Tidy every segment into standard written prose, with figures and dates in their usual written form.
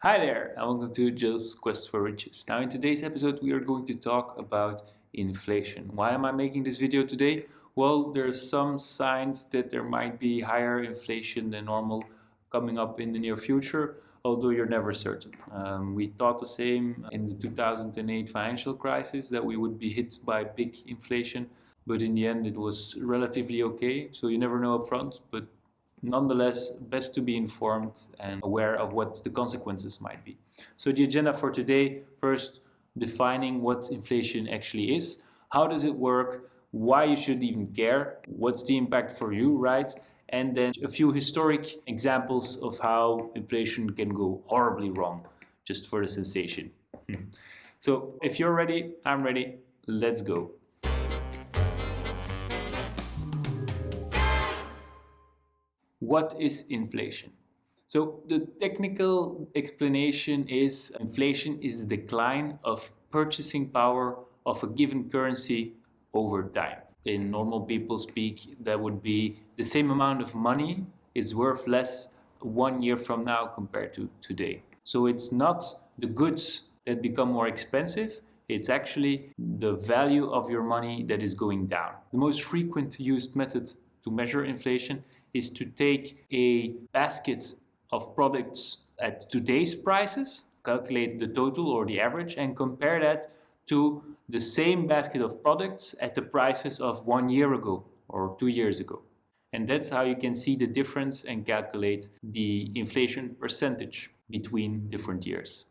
Hi there, and welcome to Jill's Quest for Riches. Now in today's episode we are going to talk about inflation. Why am I making this video today? Well, there's some signs that there might be higher inflation than normal coming up in the near future, although you're never certain. We thought the same in the 2008 financial crisis, that we would be hit by big inflation, but in the end it was relatively okay, so you never know up front, but nonetheless, best to be informed and aware of what the consequences might be. So the agenda for today, first defining what inflation actually is, how does it work, why you should even care, what's the impact for you, right? And then a few historic examples of how inflation can go horribly wrong, just for the sensation. So if you're ready, I'm ready, let's go. What is inflation? So the technical explanation is inflation is the decline of purchasing power of a given currency over time. In normal people speak, that would be the same amount of money is worth less 1 year from now compared to today. So it's not the goods that become more expensive, it's actually the value of your money that is going down. The most frequent used method to measure inflation is to take a basket of products at today's prices, calculate the total or the average, and compare that to the same basket of products at the prices of 1 year ago or 2 years ago. And that's how you can see the difference and calculate the inflation percentage between different years.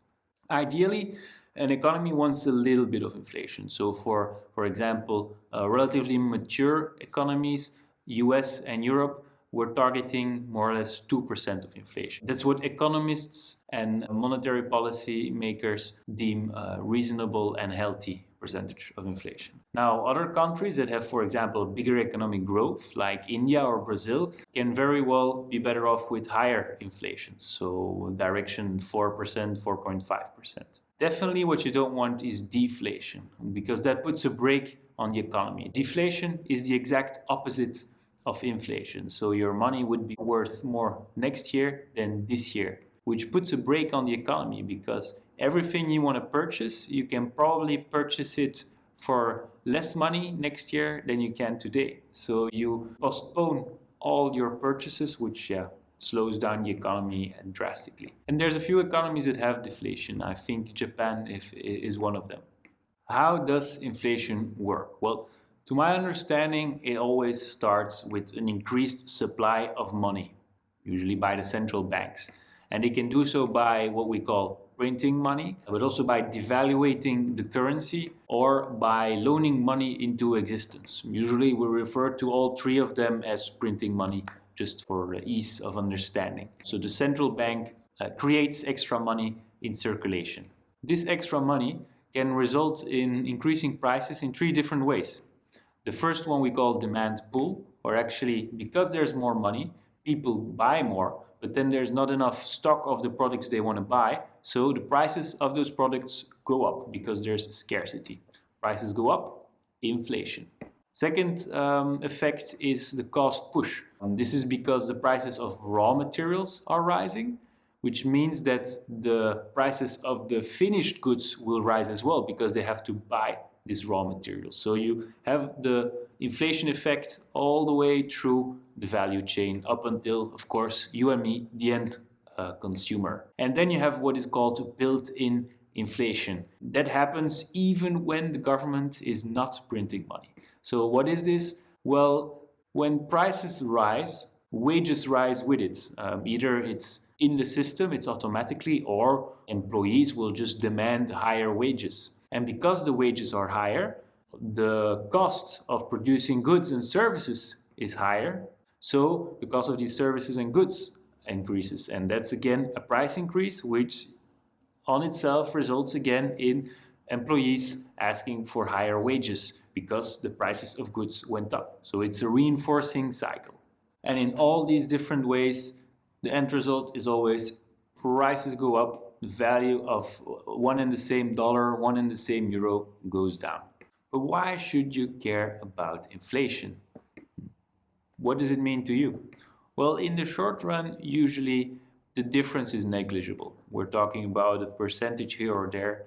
Ideally, an economy wants a little bit of inflation. So for example, relatively mature economies, US and Europe, we're targeting more or less 2% of inflation. That's what economists and monetary policy makers deem a reasonable and healthy percentage of inflation. Now, other countries that have, for example, bigger economic growth, like India or Brazil, can very well be better off with higher inflation. So direction 4%, 4.5%. Definitely what you don't want is deflation, because that puts a brake on the economy. Deflation is the exact opposite of inflation. So your money would be worth more next year than this year, which puts a brake on the economy, because everything you want to purchase, you can probably purchase it for less money next year than you can today. So you postpone all your purchases, which slows down the economy drastically. And there's a few economies that have deflation. I think Japan is one of them. How does inflation work? Well, to my understanding, it always starts with an increased supply of money, usually by the central banks. And they can do so by what we call printing money, but also by devaluating the currency or by loaning money into existence. Usually we refer to all three of them as printing money, just for ease of understanding. So the central bank creates extra money in circulation. This extra money can result in increasing prices in three different ways. The first one we call demand pull, or actually because there's more money, people buy more, but then there's not enough stock of the products they want to buy, so the prices of those products go up because there's scarcity. Prices go up, inflation. Second effect is the cost push. This is because the prices of raw materials are rising, which means that the prices of the finished goods will rise as well because they have to buy this raw material. So you have the inflation effect all the way through the value chain up until, of course, you and me, the end consumer. And then you have what is called built-in inflation. That happens even when the government is not printing money. So what is this? Well, when prices rise, wages rise with it. Either it's in the system, it's automatically, or employees will just demand higher wages. And because the wages are higher, the cost of producing goods and services is higher. So the cost of these services and goods increases. And that's again a price increase, which on itself results again in employees asking for higher wages because the prices of goods went up. So it's a reinforcing cycle. And in all these different ways, the end result is always prices go up, the value of one and the same dollar, one and the same euro goes down. But why should you care about inflation? What does it mean to you? Well, in the short run, usually the difference is negligible. We're talking about a percentage here or there,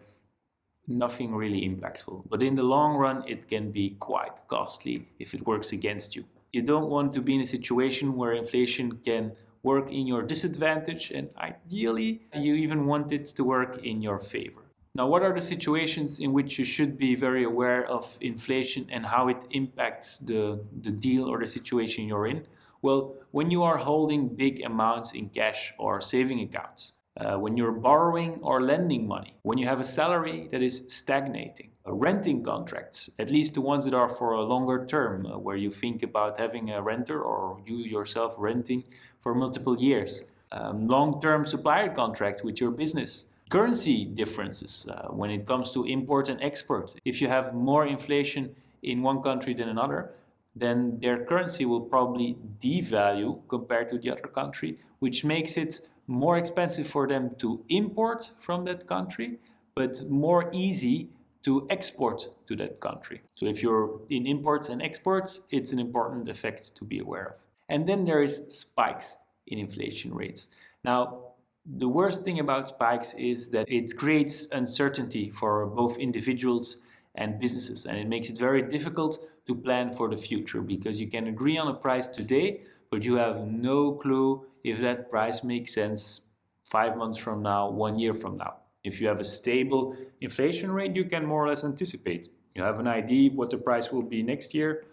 nothing really impactful. But in the long run, it can be quite costly if it works against you. You don't want to be in a situation where inflation can work in your disadvantage, and ideally, you even want it to work in your favor. Now, what are the situations in which you should be very aware of inflation and how it impacts the deal or the situation you're in? Well, when you are holding big amounts in cash or saving accounts, when you're borrowing or lending money, when you have a salary that is stagnating, renting contracts, at least the ones that are for a longer term, where you think about having a renter or you yourself renting for multiple years, long-term supplier contracts with your business, currency differences when it comes to import and export. If you have more inflation in one country than another, then their currency will probably devalue compared to the other country, which makes it more expensive for them to import from that country, but more easy to export to that country. So if you're in imports and exports, it's an important effect to be aware of. And then there is spikes in inflation rates. Now, the worst thing about spikes is that it creates uncertainty for both individuals and businesses, and it makes it very difficult to plan for the future, because you can agree on a price today, but you have no clue if that price makes sense 5 months from now, 1 year from now. If you have a stable inflation rate, you can more or less anticipate. You have an idea what the price will be next year,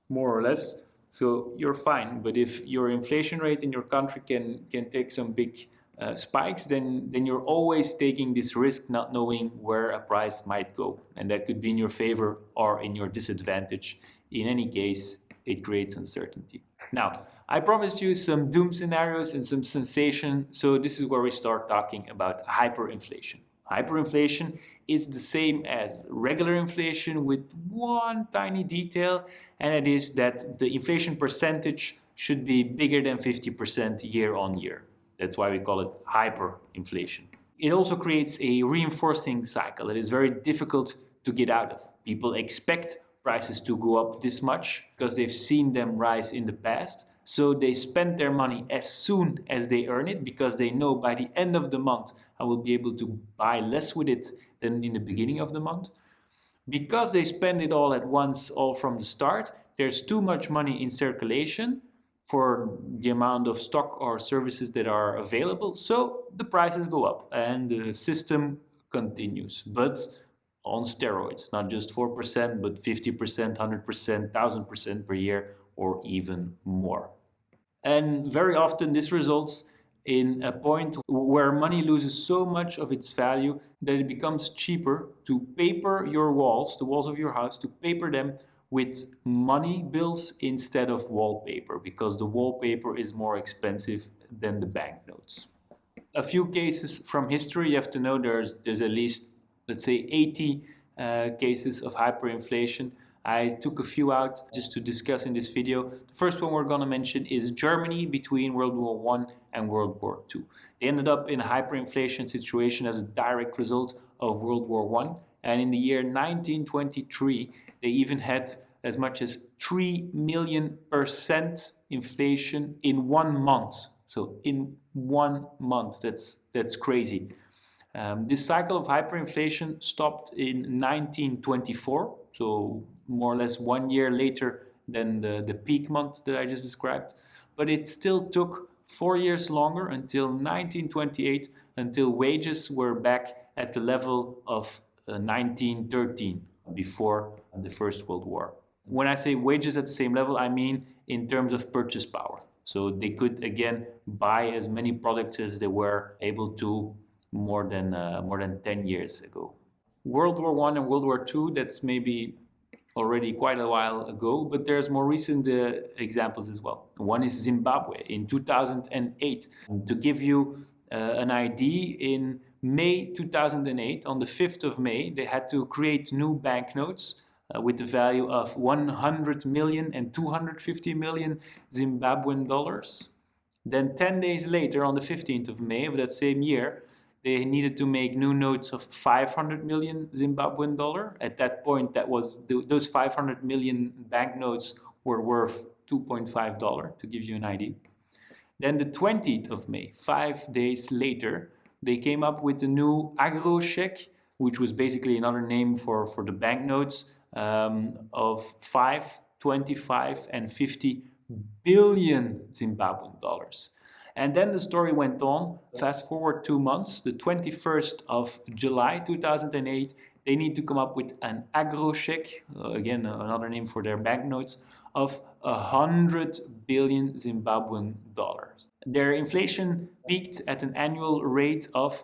more or less, so you're fine. But if your inflation rate in your country can take some big spikes, then you're always taking this risk, not knowing where a price might go. And that could be in your favor or in your disadvantage. In any case, it creates uncertainty. Now, I promised you some doom scenarios and some sensation, so this is where we start talking about hyperinflation. Hyperinflation is the same as regular inflation with one tiny detail, and it is that the inflation percentage should be bigger than 50% year on year. That's why we call it hyperinflation. It also creates a reinforcing cycle that is very difficult to get out of. People expect prices to go up this much because they've seen them rise in the past. So they spend their money as soon as they earn it, because they know by the end of the month I will be able to buy less with it than in the beginning of the month. Because they spend it all at once, all from the start, there's too much money in circulation for the amount of stock or services that are available. So the prices go up and the system continues, but on steroids, not just 4%, but 50%, 100%, 1000% per year, or even more. And very often this results in a point where money loses so much of its value that it becomes cheaper to paper your walls, the walls of your house, to paper them with money bills instead of wallpaper, because the wallpaper is more expensive than the banknotes. A few cases from history. You have to know there's at least, let's say, 80 cases of hyperinflation. I took a few out just to discuss in this video. The first one we're going to mention is Germany between World War I and World War II. They ended up in a hyperinflation situation as a direct result of World War I. And in the year 1923, they even had as much as 3 million% inflation in 1 month. So in 1 month, that's crazy. This cycle of hyperinflation stopped in 1924, so more or less 1 year later than the peak month that I just described. But it still took 4 years longer, until 1928, until wages were back at the level of 1913, before the First World War. When I say wages at the same level, I mean in terms of purchase power. So they could again buy as many products as they were able to more than 10 years ago. World War I and World War II, that's maybe already quite a while ago, but there's more recent examples as well. One is Zimbabwe in 2008. To give you an idea, in May 2008, on the 5th of May, they had to create new banknotes with the value of 100 million and 250 million Zimbabwean dollars. Then 10 days later, on the 15th of May of that same year, they needed to make new notes of 500 million Zimbabwean dollar. At that point, those 500 million banknotes were worth $2.5, to give you an idea. Then the 20th of May, 5 days later, they came up with the new agro check, which was basically another name for the banknotes of 5, 25, and 50 billion Zimbabwean dollars. And then the story went on. Fast forward 2 months, the 21st of July 2008, they need to come up with an agro check, again another name for their banknotes, of 100 billion Zimbabwean dollars. Their inflation peaked at an annual rate of,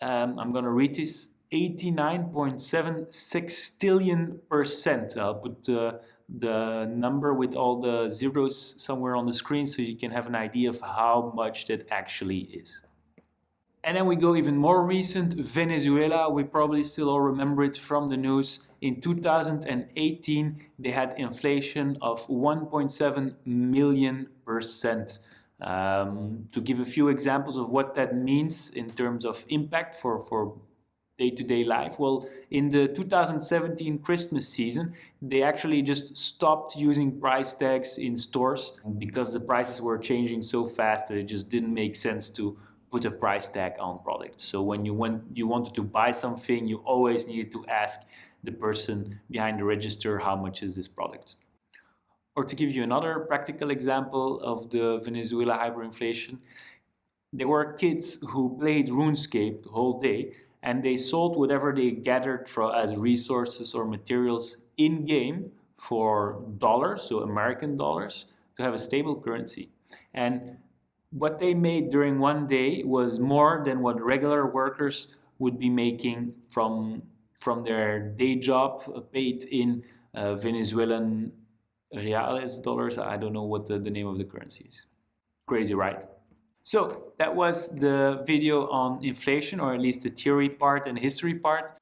I'm going to read this, 89.76 trillion%. I'll put the number with all the zeros somewhere on the screen so you can have an idea of how much that actually is. And then we go even more recent, Venezuela. We probably still all remember it from the news. In 2018, they had inflation of 1.7 million%. To give a few examples of what that means in terms of impact for day-to-day life, well, in the 2017 Christmas season, they actually just stopped using price tags in stores because the prices were changing so fast that it just didn't make sense to put a price tag on products. So when you wanted to buy something, you always needed to ask the person behind the register, how much is this product? Or to give you another practical example of the Venezuela hyperinflation, there were kids who played RuneScape the whole day, and they sold whatever they gathered as resources or materials in-game for dollars, so American dollars, to have a stable currency. And what they made during one day was more than what regular workers would be making from their day job paid in Venezuelan reales, dollars. I don't know what the name of the currency is. Crazy, right? So that was the video on inflation, or at least the theory part and history part.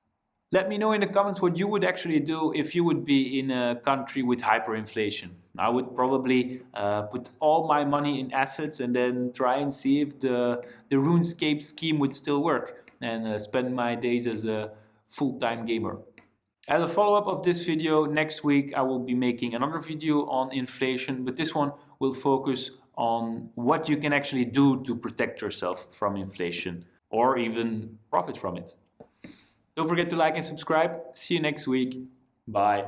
Let me know in the comments what you would actually do if you would be in a country with hyperinflation. I would probably put all my money in assets and then try and see if the RuneScape scheme would still work, and spend my days as a full-time gamer. As a follow-up of this video, next week I will be making another video on inflation, but this one will focus on what you can actually do to protect yourself from inflation or even profit from it. Don't forget to like and subscribe. See you next week. Bye.